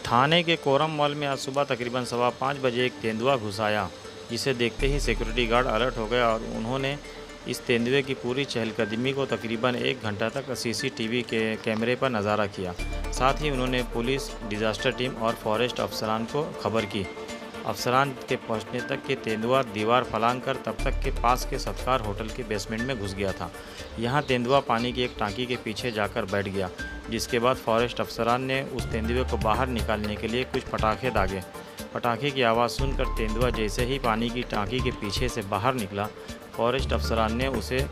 ठाणे के quorum mall में आज सुबह तकरीबन 5:15 बजे एक तेंदुआ घुस आया, जिसे देखते ही सिक्योरिटी गार्ड अलर्ट हो गया और उन्होंने इस तेंदुए की पूरी चहलकदमी को तकरीबन 1 घंटा तक सीसीटीवी के कैमरे पर नज़ारा किया। साथ ही उन्होंने पुलिस, डिज़ास्टर टीम और फॉरेस्ट अफसरान को खबर की। अफसरान के पहुंचने तक के तेंदुआ दीवार फलांग कर तब तक के पास के सत्कार होटल के बेसमेंट में घुस गया था। यहाँ तेंदुआ पानी की एक टांकी के पीछे जाकर बैठ गया, जिसके बाद फॉरेस्ट अफसरान ने उस तेंदुए को बाहर निकालने के लिए कुछ पटाखे दागे। पटाखे की आवाज़ सुनकर तेंदुआ जैसे ही पानी की टांकी के पीछे से बाहर निकला, फॉरेस्ट अफसरान ने उसे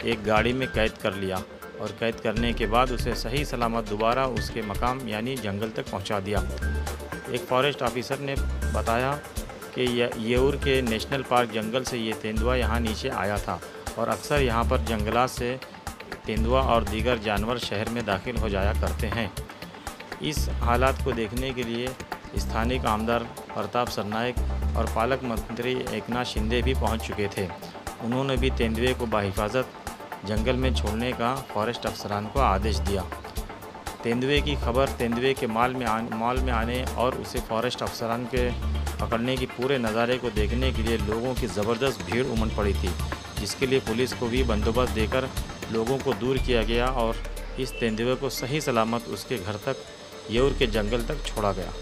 एक गाड़ी में कैद कर लिया और कैद करने के बाद उसे सही सलामत दोबारा उसके मकाम यानी जंगल तक पहुंचा दिया। एक फॉरेस्ट ऑफिसर ने बताया कि येऊर के नेशनल पार्क जंगल से ये तेंदुआ यहाँ नीचे आया था और अक्सर यहाँ पर जंगलात से तेंदुआ और दीगर जानवर शहर में दाखिल हो जाया करते हैं। इस हालात को देखने के लिए स्थानीय आमदार प्रताप सरनाइक और पालक मंत्री एकनाथ शिंदे भी पहुँच चुके थे। उन्होंने भी तेंदुए को बाहिफाजत जंगल में छोड़ने का फॉरेस्ट अफसरान को आदेश दिया। तेंदुए की खबर तेंदुए के मॉल में आने और उसे फॉरेस्ट अफसरान के पकड़ने की पूरे नज़ारे को देखने के लिए लोगों की ज़बरदस्त भीड़ उमड़ पड़ी थी, जिसके लिए पुलिस को भी बंदोबस्त देकर लोगों को दूर किया गया और इस तेंदुए को सही सलामत उसके घर तक येऊर के जंगल तक छोड़ा गया।